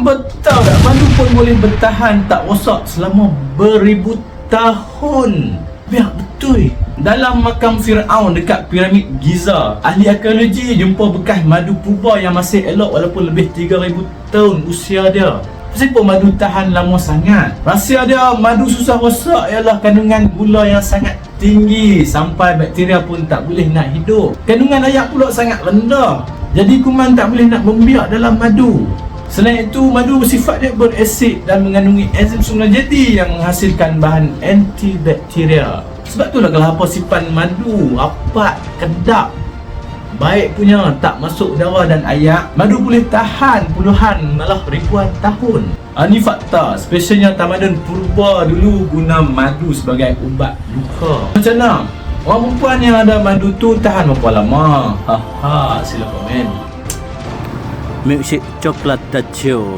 Betul tak? Madu pun boleh bertahan tak rosak selama beribu tahun. Biar betul. Dalam makam Firaun dekat piramid Giza, ahli arkeologi jumpa bekas madu purba yang masih elok walaupun lebih 3000 tahun usia dia. Kenapa madu tahan lama sangat? Rahsia dia madu susah rosak ialah kandungan gula yang sangat tinggi sampai bakteria pun tak boleh nak hidup. Kandungan air pula sangat rendah, jadi kuman tak boleh nak membiak dalam madu. Selain itu, madu bersifat dia berasid dan mengandungi enzim semula jadi yang menghasilkan bahan antibakteria. Sebab itulah kalau apa simpan madu rapat, kedap, baik punya, tak masuk darah dan air, madu boleh tahan puluhan malah ribuan tahun. Ini fakta, spesialnya tamadun purba dulu guna madu sebagai ubat luka. Macam mana? Orang perempuan yang ada madu tu tahan berapa lama? Sila komen. Milkshake coklat Dachio.